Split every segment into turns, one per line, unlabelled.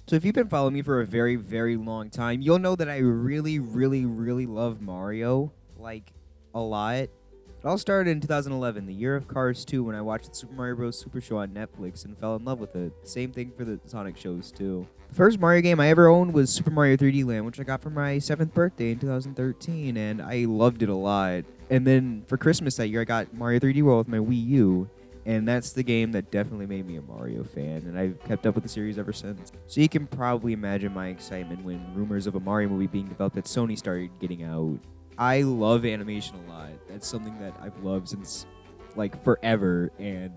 So if you've been following me for a very, very long time, you'll know that I really, really, really love Mario, like, a lot. It all started in 2011, the year of Cars 2, when I watched the Super Mario Bros. Super Show on Netflix and fell in love with it. Same thing for the Sonic shows, too. The first Mario game I ever owned was Super Mario 3D Land, which I got for my 7th birthday in 2013, and I loved it a lot. And then for Christmas that year, I got Mario 3D World with my Wii U. And that's the game that definitely made me a Mario fan, and I've kept up with the series ever since. So you can probably imagine my excitement when rumors of a Mario movie being developed at Sony started getting out. I love animation a lot. That's something that I've loved since, like, forever, and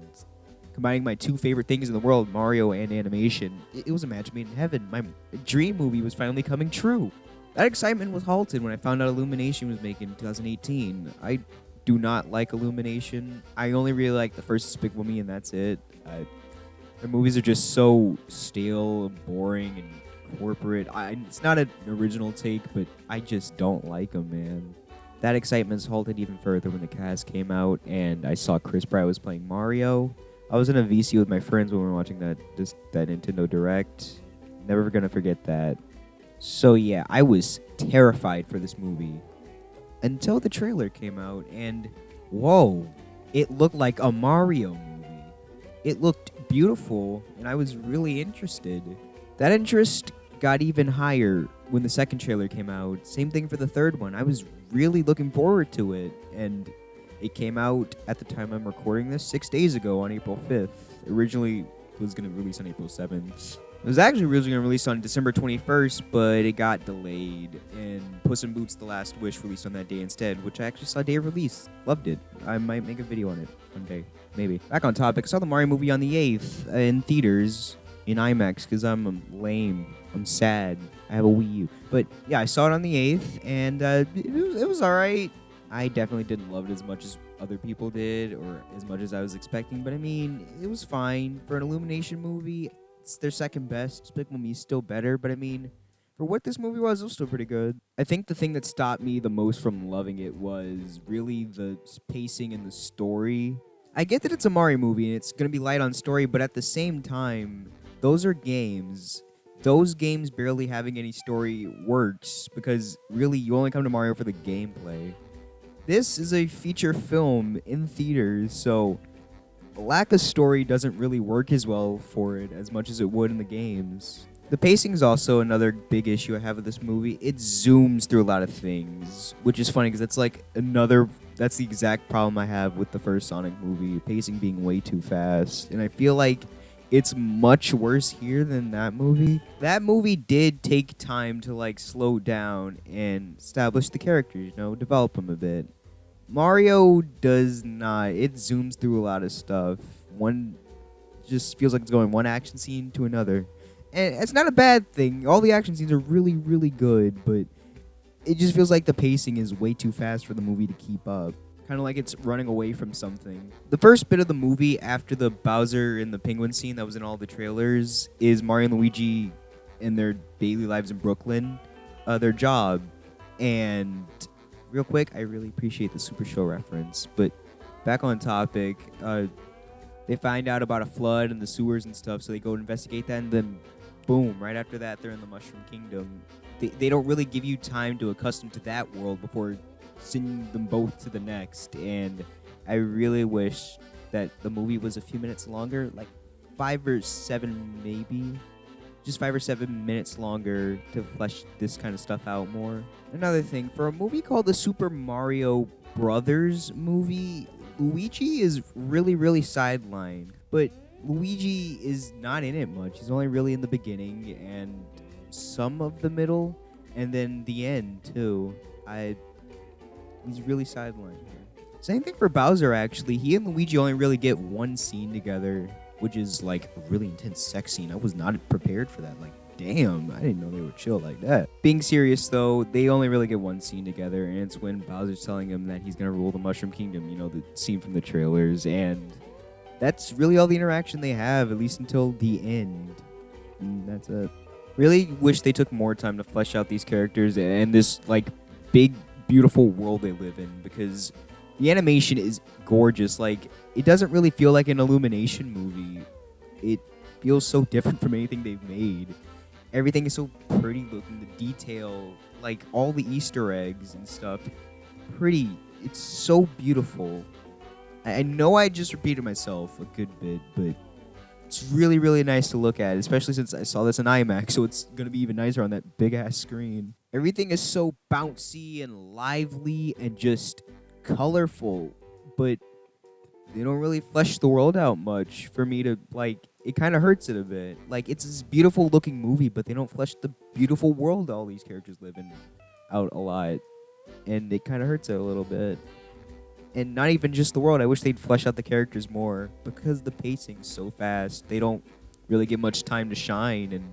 combining my two favorite things in the world, Mario and animation, it was a match made in heaven. My dream movie was finally coming true. That excitement was halted when I found out Illumination was making in 2018. I do not like Illumination. I only really like the first Despicable Me, and that's it. Their movies are just so stale and boring and corporate. It's not an original take, but I just don't like them, man. That excitement's halted even further when the cast came out, and I saw Chris Pratt was playing Mario. I was in a VC with my friends when we were watching that Nintendo Direct. Never gonna forget that. So yeah, I was terrified for this movie. Until the trailer came out, and whoa, it looked like a Mario movie. It looked beautiful, and I was really interested. That interest got even higher when the second trailer came out. Same thing for the third one. I was really looking forward to it, and it came out at the time I'm recording this 6 days ago on April 5th. Originally, it was going to release on April 7th. It was actually originally going to release on December 21st, but it got delayed, and Puss in Boots: The Last Wish released on that day instead, which I actually saw day of release. Loved it. I might make a video on it one day, maybe. Back on topic, I saw the Mario movie on the 8th in theaters in IMAX because I'm lame. I'm sad. I have a Wii U. But yeah, I saw it on the 8th, and it was all right. I definitely didn't love it as much as other people did, or as much as I was expecting, but I mean, it was fine. For an Illumination movie, it's their second best. Despicable Me is still better, but I mean, for what this movie was, it was still pretty good. I think the thing that stopped me the most from loving it was really the pacing and the story. I get that it's a Mario movie and it's going to be light on story, but at the same time, those are games. Those games barely having any story works because really you only come to Mario for the gameplay. This is a feature film in theaters, so lack of story doesn't really work as well for it as much as it would in the games. The pacing is also another big issue I have with this movie. It zooms through a lot of things, which is funny because that's the exact problem I have with the first Sonic movie, pacing being way too fast. And I feel like it's much worse here than that movie. That movie did take time to like slow down and establish the characters, develop them a bit. Mario does not. It zooms through a lot of stuff. One just feels like it's going one action scene to another. And it's not a bad thing. All the action scenes are really, really good, but it just feels like the pacing is way too fast for the movie to keep up. Kind of like it's running away from something. The first bit of the movie after the Bowser and the Penguin scene that was in all the trailers is Mario and Luigi in their daily lives in Brooklyn, their job. And real quick, I really appreciate the Super Show reference, but back on topic, they find out about a flood in the sewers and stuff, so they go investigate that, and then boom, right after that, they're in the Mushroom Kingdom. They don't really give you time to accustom to that world before sending them both to the next, and I really wish that the movie was a few minutes longer, like 5 or 7 maybe. Just 5 or 7 minutes longer to flesh this kind of stuff out more. Another thing, for a movie called the Super Mario Brothers movie, Luigi is really, really sidelined. But Luigi is not in it much. He's only really in the beginning and some of the middle, and then the end too. He's really sidelined here. Same thing for Bowser, actually. He and Luigi only really get one scene together, which is like a really intense sex scene. I was not prepared for that. Like, damn, I didn't know they were chill like that. Being serious, though, they only really get one scene together, and it's when Bowser's telling him that he's going to rule the Mushroom Kingdom, the scene from the trailers, and that's really all the interaction they have, at least until the end. And that's it. Really wish they took more time to flesh out these characters and this, like, big, beautiful world they live in, because the animation is gorgeous. Like, it doesn't really feel like an Illumination movie. It feels so different from anything they've made. Everything is so pretty looking. The detail, like all the Easter eggs and stuff, pretty. It's so beautiful. I know I just repeated myself a good bit, but it's really, really nice to look at, especially since I saw this in IMAX, so it's going to be even nicer on that big-ass screen. Everything is so bouncy and lively and just colorful, but they don't really flesh the world out much for me to, like, it kind of hurts it a bit. Like, it's this beautiful-looking movie, but they don't flesh the beautiful world all these characters live in out a lot, and it kind of hurts it a little bit. And not even just the world. I wish they'd flesh out the characters more because the pacing's so fast. They don't really get much time to shine, and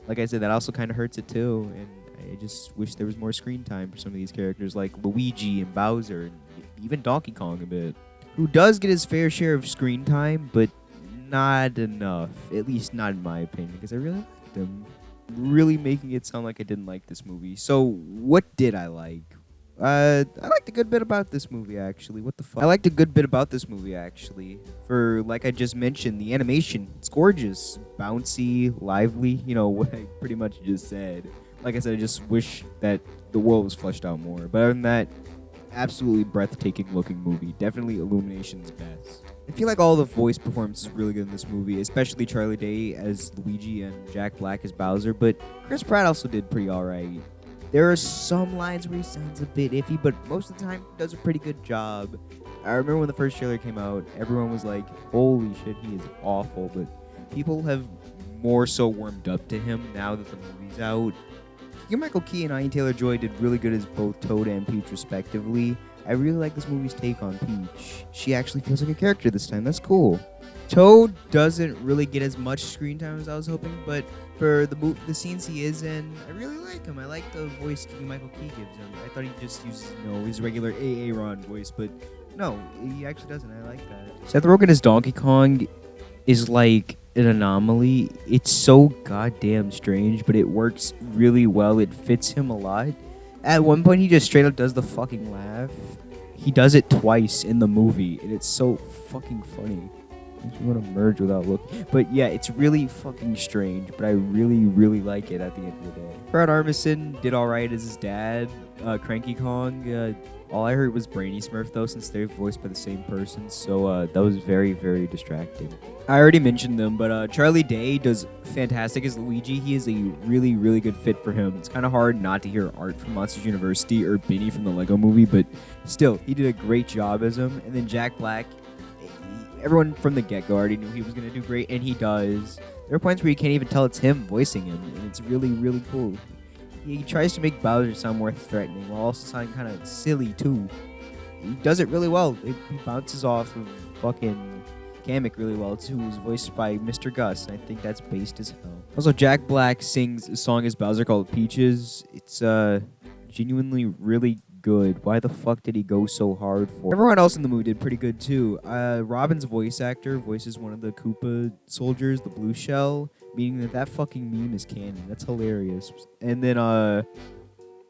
like I said, that also kind of hurts it too. And I just wish there was more screen time for some of these characters, like Luigi and Bowser, and even Donkey Kong a bit, who does get his fair share of screen time, but not enough. At least not in my opinion, because I really liked him. Really making it sound like I didn't like this movie. So what did I like? I liked a good bit about this movie, actually. What the fuck? I liked a good bit about this movie, actually. For, like I just mentioned, the animation. It's gorgeous. Bouncy, lively. You know, what I pretty much just said. Like I said, I just wish that the world was fleshed out more. But other than that, absolutely breathtaking looking movie. Definitely Illumination's best. I feel like all the voice performances are really good in this movie, especially Charlie Day as Luigi and Jack Black as Bowser. But Chris Pratt also did pretty alright. There are some lines where he sounds a bit iffy, but most of the time he does a pretty good job. I remember when the first trailer came out, everyone was like, holy shit, he is awful. But people have more so warmed up to him now that the movie's out. Michael Key and Anya Taylor-Joy did really good as both Toad and Peach, respectively. I really like this movie's take on Peach. She actually feels like a character this time. That's cool. Toad doesn't really get as much screen time as I was hoping, but for the scenes he is in, I really like him. I like the voice Michael Key gives him. I thought he just uses, his regular Aaron voice, but no, he actually doesn't. I like that. Seth Rogen as Donkey Kong is like an anomaly. It's so goddamn strange, but it works really well. It fits him a lot. At one point, he just straight up does the fucking laugh. He does it twice in the movie, and it's so fucking funny. Makes me want to merge without looking. But yeah, it's really fucking strange, but I really, really like it at the end of the day. Fred Armisen did alright as his dad, Cranky Kong. All I heard was Brainy Smurf, though, since they're voiced by the same person, so that was very, very distracting. I already mentioned them, but Charlie Day does fantastic as Luigi. He is a really, really good fit for him. It's kind of hard not to hear Art from Monsters University or Benny from the Lego Movie, but still, he did a great job as him. And then Jack Black, everyone from the get-go already knew he was going to do great, and he does. There are points where you can't even tell it's him voicing him, and it's really, really cool. He tries to make Bowser sound more threatening while also sounding kind of silly, too. He does it really well. He bounces off of fucking Kamek really well, too, who's voiced by Mr. Gus, and I think that's based as hell. Also, Jack Black sings a song as Bowser called Peaches. It's genuinely really good. Why the fuck did he go so hard for? Everyone else in the movie did pretty good, too. Robin's voice actor voices one of the Koopa soldiers, the Blue Shell, meaning that fucking meme is canon. That's hilarious. And then,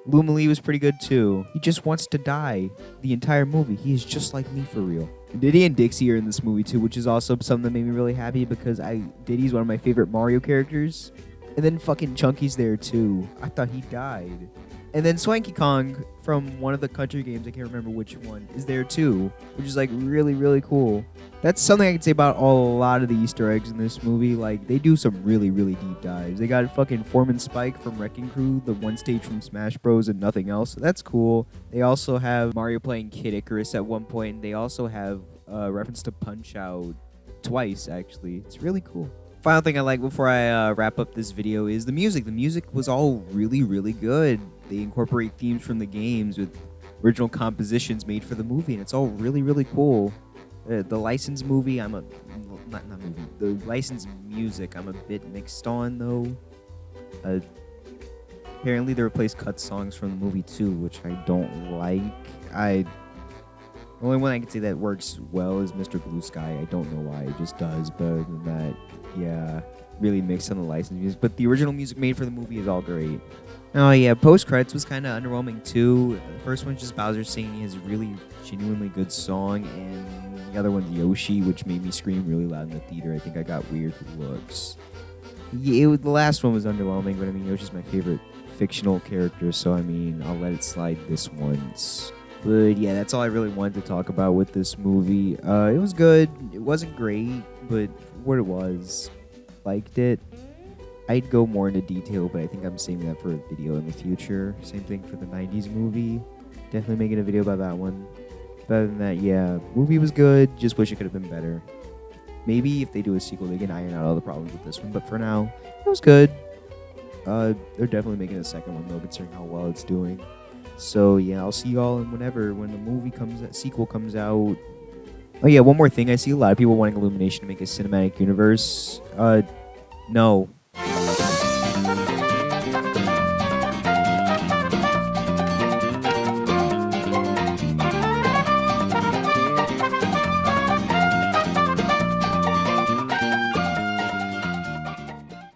Luma Lee was pretty good, too. He just wants to die the entire movie. He is just like me for real. Diddy and Dixie are in this movie, too, which is also something that made me really happy because Diddy's one of my favorite Mario characters. And then fucking Chunky's there, too. I thought he died. And then Swanky Kong from one of the country games, I can't remember which one, is there too, which is like really, really cool. That's something I can say about a lot of the Easter eggs in this movie. Like, they do some really, really deep dives. They got fucking Foreman Spike from Wrecking Crew, the one stage from Smash Bros. And nothing else. So that's cool. They also have Mario playing Kid Icarus at one point. They also have a reference to Punch-Out twice, actually. It's really cool. Final thing I like before I wrap up this video is the music. The music was all really, really good. They incorporate themes from the games with original compositions made for the movie, and it's all really, really cool. The licensed movie, the licensed music, I'm a bit mixed on, though. Apparently, they replaced cut songs from the movie, too, which I don't like. The only one I can say that works well is Mr. Blue Sky. I don't know why, it just does, but other than that, yeah, really mixed on the licensed music. But the original music made for the movie is all great. Oh yeah, post-credits was kind of underwhelming too. The first one's just Bowser singing his really genuinely good song, and the other one's Yoshi, which made me scream really loud in the theater. I think I got weird looks. Yeah, the last one was underwhelming, but I mean, Yoshi's my favorite fictional character, so I mean, I'll let it slide this once. But yeah, that's all I really wanted to talk about with this movie. It was good. It wasn't great, but for what it was, liked it. I'd go more into detail, but I think I'm saving that for a video in the future. Same thing for the 90s movie. Definitely making a video about that one. But other than that, yeah, movie was good. Just wish it could have been better. Maybe if they do a sequel, they can iron out all the problems with this one. But for now, it was good. They're definitely making a second one though, considering how well it's doing. So yeah, I'll see y'all in whenever when the sequel comes out. Oh yeah, one more thing. I see a lot of people wanting Illumination to make a cinematic universe. No,